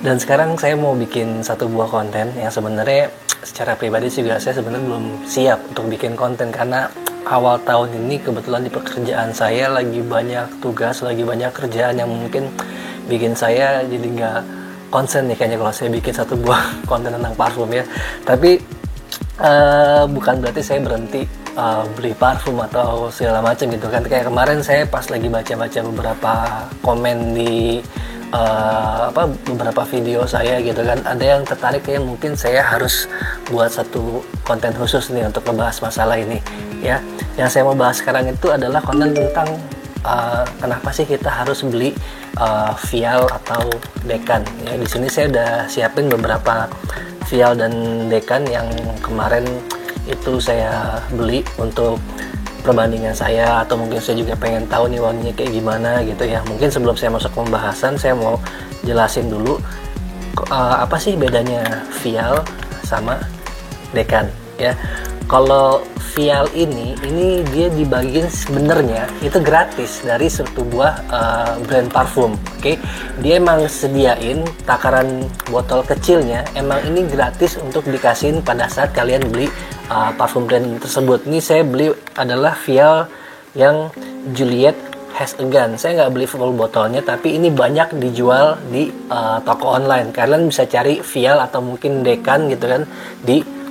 Dan sekarang saya mau bikin satu buah konten yang sebenarnya secara pribadi juga saya sebenarnya belum siap untuk bikin konten, karena awal tahun ini kebetulan di pekerjaan saya lagi banyak tugas, lagi banyak kerjaan yang mungkin bikin saya jadi nggak konsen nih kayaknya kalau saya bikin satu buah konten tentang parfum ya. Tapi bukan berarti saya berhenti beli parfum atau segala macam gitu kan. Kayak kemarin saya pas lagi baca-baca beberapa komen di beberapa video saya gitu kan, ada yang tertarik kayak mungkin saya harus buat satu konten khusus nih untuk membahas masalah ini ya. Yang saya mau bahas sekarang itu adalah konten tentang kenapa sih kita harus beli vial atau dekan ya. Di sini saya udah siapin beberapa vial dan dekan yang kemarin itu saya beli untuk perbandingan saya, atau mungkin saya juga pengen tahu nih wanginya kayak gimana gitu ya. Mungkin sebelum saya masuk pembahasan, saya mau jelasin dulu apa sih bedanya vial sama dekan ya. Kalau vial ini dia dibagiin sebenarnya itu gratis dari satu buah brand parfum. Oke. Dia emang sediain takaran botol kecilnya, emang ini gratis untuk dikasihin pada saat kalian beli parfum brand tersebut. Ini saya beli adalah vial yang Juliet Has a Gun. Saya nggak beli full botolnya, tapi ini banyak dijual di toko online. Kalian bisa cari vial atau mungkin dekan gitu kan di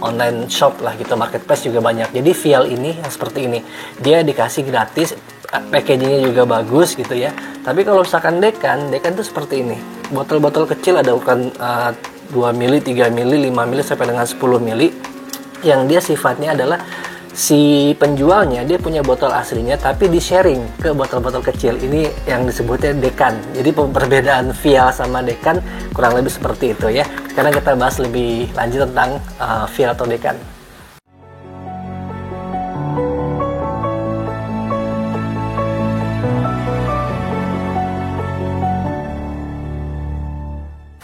online shop lah gitu, marketplace juga banyak. Jadi vial ini yang seperti ini dia dikasih gratis, packagingnya juga bagus gitu ya. Tapi kalau misalkan dekan tuh seperti ini, botol-botol kecil, ada ukuran 2 mili, 3 mili, 5 mili sampai dengan 10 mili, yang dia sifatnya adalah si penjualnya dia punya botol aslinya tapi di sharing ke botol-botol kecil. Ini yang disebutnya dekan. Jadi perbedaan vial sama dekan kurang lebih seperti itu ya. Sekarang kita bahas lebih lanjut tentang vial atau dekan.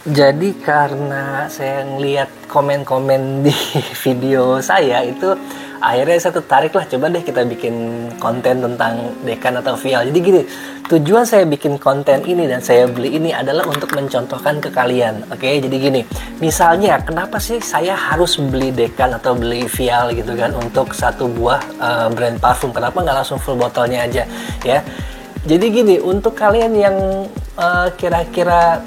Jadi karena saya ngeliat komen-komen di video saya itu, akhirnya saya tertarik lah, coba deh kita bikin konten tentang dekan atau vial. Jadi gini, tujuan saya bikin konten ini dan saya beli ini adalah untuk mencontohkan ke kalian. Oke, jadi gini, misalnya kenapa sih saya harus beli dekan atau beli vial gitu kan untuk satu buah brand parfum? Kenapa nggak langsung full botolnya aja ya? Jadi gini, untuk kalian yang kira-kira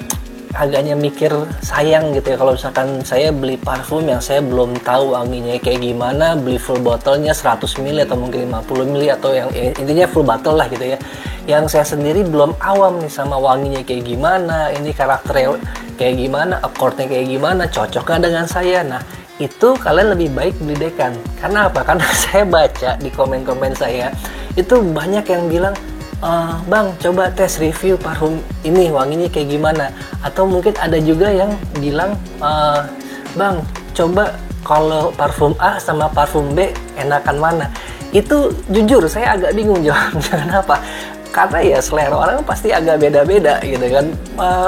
agaknya mikir sayang gitu ya kalau misalkan saya beli parfum yang saya belum tahu wanginya kayak gimana, beli full botolnya 100 ml atau mungkin 50 ml atau yang intinya full bottle lah gitu ya, yang saya sendiri belum awam nih sama wanginya kayak gimana, ini karakternya kayak gimana, accordnya kayak gimana, cocok nggak dengan saya. Nah itu kalian lebih baik beli dekan. Karena apa? Karena saya baca di komen-komen saya itu banyak yang bilang, Bang, coba tes review parfum ini wanginya kayak gimana. Atau mungkin ada juga yang bilang, Bang, coba kalau parfum A sama parfum B enakan mana. Itu jujur saya agak bingung jawabnya. Kenapa? Karena ya selera orang pasti agak beda-beda gitu kan.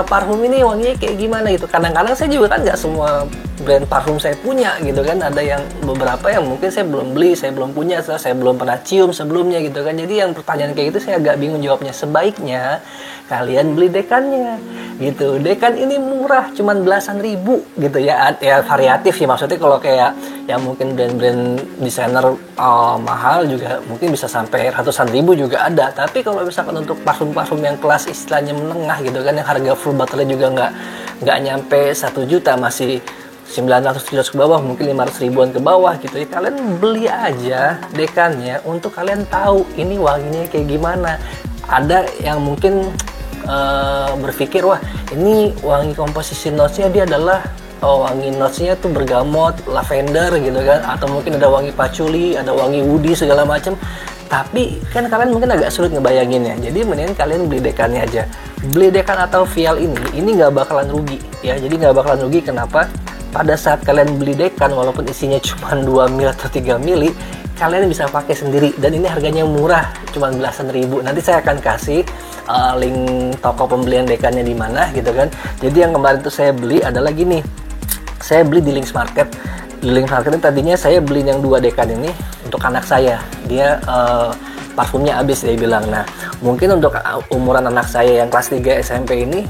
Parfum ini wanginya kayak gimana gitu. Kadang-kadang saya juga kan nggak semua brand parfum saya punya gitu kan. Ada yang beberapa yang mungkin saya belum beli, saya belum punya, saya belum pernah cium sebelumnya gitu kan. Jadi yang pertanyaan kayak gitu saya agak bingung jawabnya. Sebaiknya kalian beli dekannya gitu. Dekan ini murah, cuman belasan ribu gitu ya. Ya variatif sih, maksudnya kalau kayak yang mungkin brand-brand desainer mahal juga mungkin bisa sampai ratusan ribu juga ada. Tapi kalau misalkan untuk parfum-parfum yang kelas istilahnya menengah gitu kan, yang harga full bottle juga nggak nyampe 1 juta, masih 900 ke bawah, mungkin 500 ribuan ke bawah gitu ya, kalian beli aja dekannya untuk kalian tahu ini wanginya kayak gimana. Ada yang mungkin berpikir, wah ini wangi komposisi notesnya dia adalah wangi notesnya tuh bergamot, lavender gitu kan, atau mungkin ada wangi patchouli, ada wangi woody segala macam. Tapi kan kalian mungkin agak sulit ngebayanginnya. Jadi mendingan kalian beli dekannya aja. Beli dekan atau vial ini nggak bakalan rugi ya. Jadi nggak bakalan rugi. Kenapa? Pada saat kalian beli dekan, walaupun isinya cuma 2 ml atau 3 ml, kalian bisa pakai sendiri. Dan ini harganya murah, cuma belasan ribu. Nanti saya akan kasih link toko pembelian dekannya di mana gitu kan. Jadi yang kemarin tuh saya beli adalah gini. Saya beli di Links Market. Di Links Market ini tadinya saya beli yang 2 dekan ini untuk anak saya. Dia parfumnya habis, dia bilang. Nah, mungkin untuk umuran anak saya yang kelas 3 SMP ini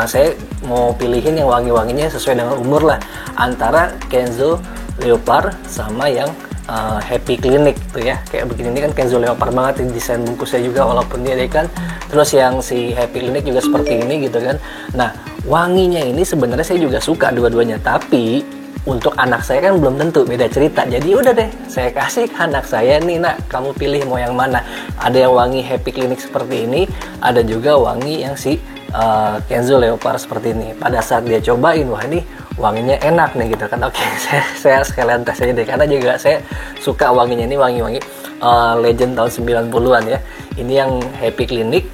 saya mau pilihin yang wangi-wanginya sesuai dengan umur lah, antara Kenzo Leopard sama yang Happy Clinic tuh ya. Kayak begini, ini kan Kenzo Leopard banget desain bungkusnya juga, walaupun dia kan. Terus yang si Happy Clinic juga seperti ini gitu kan. Nah, wanginya ini sebenarnya saya juga suka dua-duanya, tapi untuk anak saya kan belum tentu, beda cerita. Jadi udah deh, saya kasih ke anak saya nih, nak, kamu pilih mau yang mana. Ada yang wangi Happy Clinic seperti ini, ada juga wangi yang si Kenzo Leopard seperti ini. Pada saat dia cobain, wah ini wanginya enak nih gitu kan. Oke, saya sekalian tes aja deh, karena juga saya suka wanginya. Ini wangi-wangi legend tahun 90-an ya. Ini yang Happy Clinic.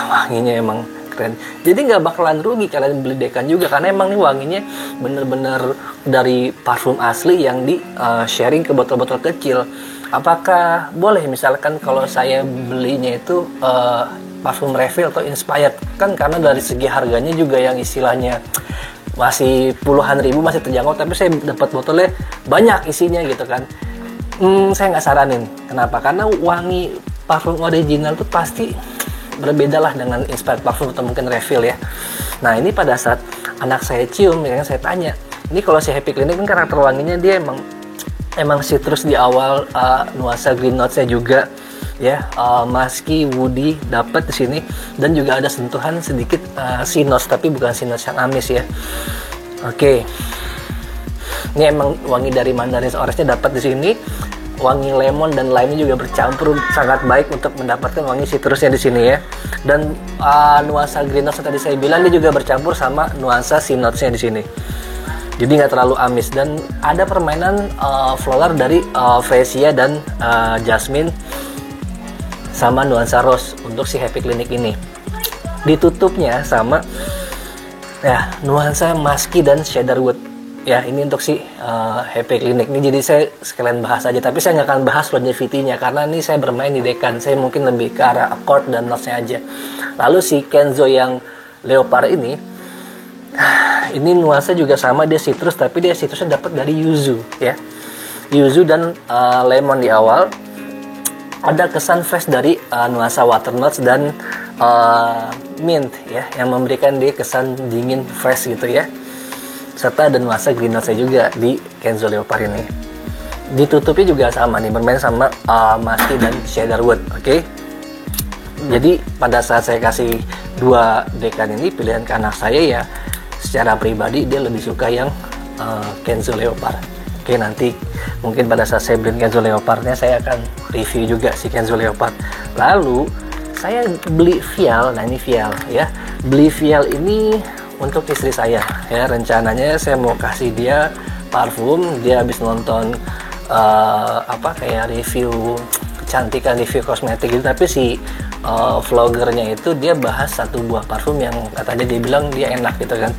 Wanginya emang keren. Jadi nggak bakalan rugi kalian beli Dekan juga, karena emang nih wanginya bener-bener dari parfum asli yang di sharing ke botol-botol kecil. Apakah boleh misalkan kalau saya belinya itu parfum refill atau inspired? Kan karena dari segi harganya juga yang istilahnya masih puluhan ribu, masih terjangkau, tapi saya dapat botolnya banyak isinya gitu kan. Saya nggak saranin. Kenapa? Karena wangi parfum original tuh pasti berbeda lah dengan inspired parfum atau mungkin refill ya. Nah, ini pada saat anak saya cium, ya saya tanya, ini kalau si Happy Clinic kan karakter wanginya dia emang citrus di awal, nuansa green notes-nya juga ya, musky, woody dapat di sini, dan juga ada sentuhan sedikit sea notes, tapi bukan sea notes yang amis ya. Oke. Ini emang wangi dari Mandarin Orange-nya dapat di sini. Wangi lemon dan lime juga bercampur sangat baik untuk mendapatkan wangi citrusnya di sini ya. Dan nuansa green notes yang tadi saya bilang, dia juga bercampur sama nuansa sea notes-nya di sini. Jadi nggak terlalu amis, dan ada permainan floral dari freesia dan jasmine sama nuansa rose untuk si Happy Clinic ini. Ditutupnya sama ya nuansa musky dan cedarwood. Ya, ini untuk si Happy Clinic ini. Jadi saya sekalian bahas aja, tapi saya nggak akan bahas longevity-nya karena ini saya bermain di Dekan. Saya mungkin lebih ke arah accord dan notes-nya aja. Lalu si Kenzo yang Leopard ini nuansa juga sama, dia citrus, tapi dia citrusnya dapat dari yuzu ya. Yuzu dan lemon di awal. Ada kesan fresh dari nuansa water notes dan mint ya, yang memberikan dia kesan dingin fresh gitu ya. Serta ada nuansa green notes juga di Kenzo Leopard ini. Ditutupi juga sama nih, bermain sama musky dan cedarwood. Oke. Jadi pada saat saya kasih dua Dekan ini pilihan ke anak saya, ya secara pribadi dia lebih suka yang Kenzo Leopard. Oke, nanti mungkin pada saat saya beli Kenzo Leopardnya saya akan review juga si Kenzo Leopard. Lalu saya beli vial. Nah, ini vial ya. Beli vial ini untuk istri saya ya. Rencananya saya mau kasih dia parfum. Dia habis nonton kayak review kecantikan, review kosmetik gitu, tapi si vloggernya itu dia bahas satu buah parfum yang katanya dia bilang dia enak gitu kan.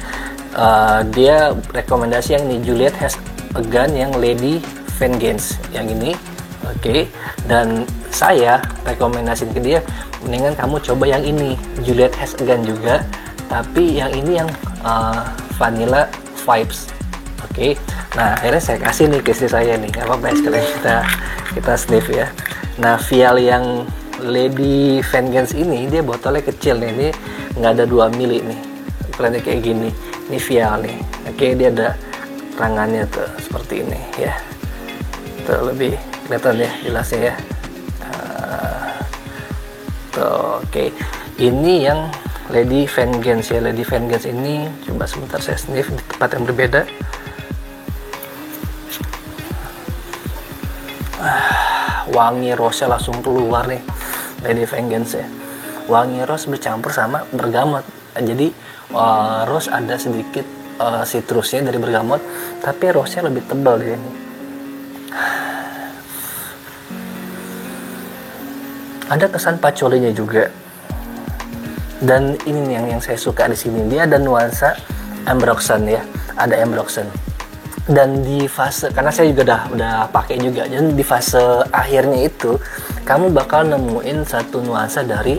Dia rekomendasi yang nih, Juliet Has a Gun yang Lady Vengeance yang ini. Oke. Dan saya rekomendasiin ke dia, mendingan kamu coba yang ini, Juliet Has a Gun juga, tapi yang ini yang vanilla vibes. Oke. Nah, akhirnya saya kasih nih ke istri saya nih, nggak apa-apa ya, sekalian kita sniff ya. Nah, vial yang Lady Vengeance ini dia botolnya kecil nih, ini nggak ada 2 mili nih, ukurannya kayak gini. Ini vial nih. Oke, dia ada rangannya tuh seperti ini ya. Tuh lebih kelihatan ya jelasnya ya. Tuh, oke. Ini yang Lady Vengeance ya. Lady Vengeance ini coba sebentar saya sniff di tempat yang berbeda. Wangi rose langsung keluar nih, Lady Vengeance ya. Wangi rose bercampur sama bergamot. Jadi rose ada sedikit citrusnya dari bergamot, tapi rose-nya lebih tebal di sini. Ada kesan patchouli-nya juga. Dan ini nih yang saya suka di sini, dia ada nuansa ambroxan ya, ada ambroxan. Dan di fase, karena saya juga udah pakai juga, dan di fase akhirnya itu kamu bakal nemuin satu nuansa dari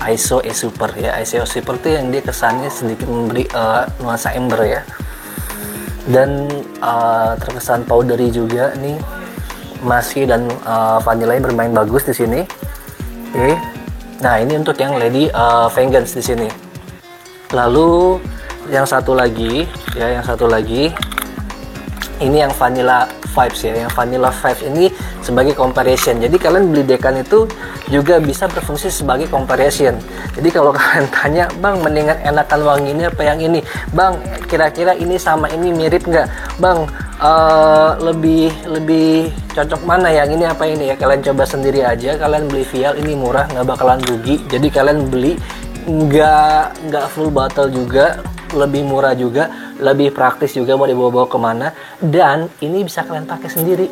ISO E-Super ya. ISO E-Super itu yang dia kesannya sedikit memberi nuansa amber ya. Dan terkesan powdery juga nih, musky dan vanilla bermain bagus di sini. Oke. Nah, ini untuk yang Lady Vengeance di sini. Lalu yang satu lagi, ini yang Vanilla Vibes ya. Yang Vanilla Vibes ini sebagai comparison. Jadi kalian beli dekan itu juga bisa berfungsi sebagai comparison. Jadi kalau kalian tanya, Bang, mendingan enakan wangi ini apa yang ini? Bang, kira-kira ini sama ini mirip nggak? Bang, lebih cocok mana, yang ini apa ini ya? Kalian coba sendiri aja. Kalian beli vial ini murah, nggak bakalan rugi. Jadi kalian beli nggak full bottle juga, lebih murah juga, lebih praktis juga, mau dibawa-bawa kemana, dan ini bisa kalian pakai sendiri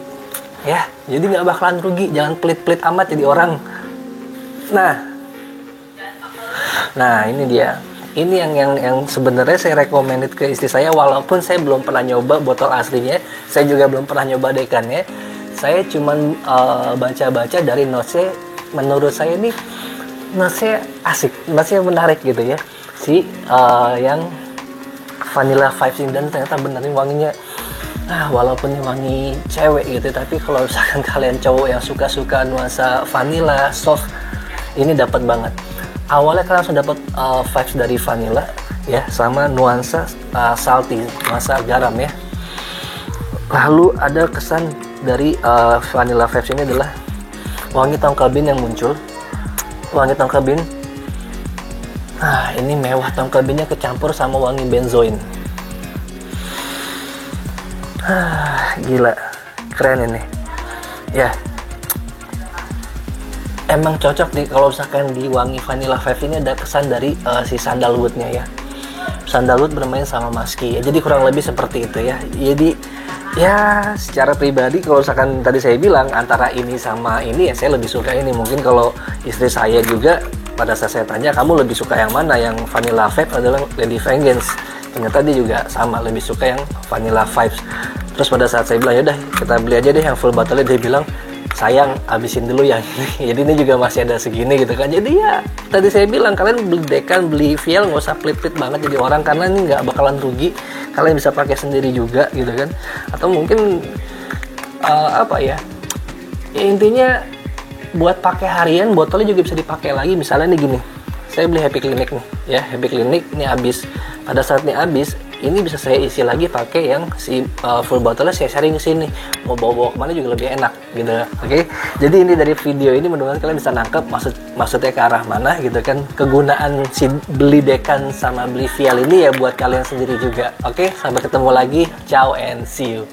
ya, jadi nggak bakalan rugi. Jangan pelit-pelit amat jadi orang. Nah ini dia, ini yang sebenarnya saya recommended ke istri saya, walaupun saya belum pernah nyoba botol aslinya, saya juga belum pernah nyoba dekannya. Saya cuman baca-baca dari notesnya, menurut saya ini notesnya asik, notesnya menarik gitu ya, si yang Vanilla Vibes ini, dan ternyata benerin wanginya. Walaupun wangi cewek gitu, tapi kalau misalkan kalian cowok yang suka nuansa vanilla soft, ini dapat banget. Awalnya kalian langsung dapat vibes dari vanilla ya, sama nuansa salty, nuansa garam ya. Lalu ada kesan dari Vanilla Vibes ini adalah wangi tongkol bin yang muncul. Wangi tongkol bin, ini mewah, tongkol binnya kecampur sama wangi benzoin. Gila, keren ini ya. Emang cocok kalau misalkan di wangi Vanilla Vibes ini ada kesan dari si sandalwoodnya ya. Sandalwood bermain sama musky ya, jadi kurang lebih seperti itu ya. Jadi ya secara pribadi kalau misalkan tadi saya bilang antara ini sama ini ya, saya lebih suka ini. Mungkin kalau istri saya juga pada saat saya tanya, kamu lebih suka yang mana, yang Vanilla Vibes adalah Lady Vengeance, ternyata dia juga sama, lebih suka yang Vanilla Vibes. Terus pada saat saya bilang, yaudah kita beli aja deh yang full bottle, dia bilang, sayang habisin dulu yang ini. Jadi ini juga masih ada segini gitu kan. Jadi ya tadi saya bilang, kalian beli dekan, beli vial, nggak usah pelit-pelit banget jadi orang, karena ini nggak bakalan rugi. Kalian bisa pakai sendiri juga gitu kan. Atau mungkin intinya buat pakai harian, botolnya juga bisa dipakai lagi. Misalnya nih gini, saya beli Happy Clinic nih ya, Happy Clinic ini habis. Pada saat ini habis, ini bisa saya isi lagi pakai yang si full botolnya, saya sharing ke sini, mau bawa-bawa kemana juga lebih enak gitu. Oke. Jadi ini dari video ini mudah-mudahan kalian bisa nangkep maksudnya ke arah mana gitu kan, kegunaan si beli dekan sama beli vial ini ya buat kalian sendiri juga. Oke, sampai ketemu lagi, ciao and see you.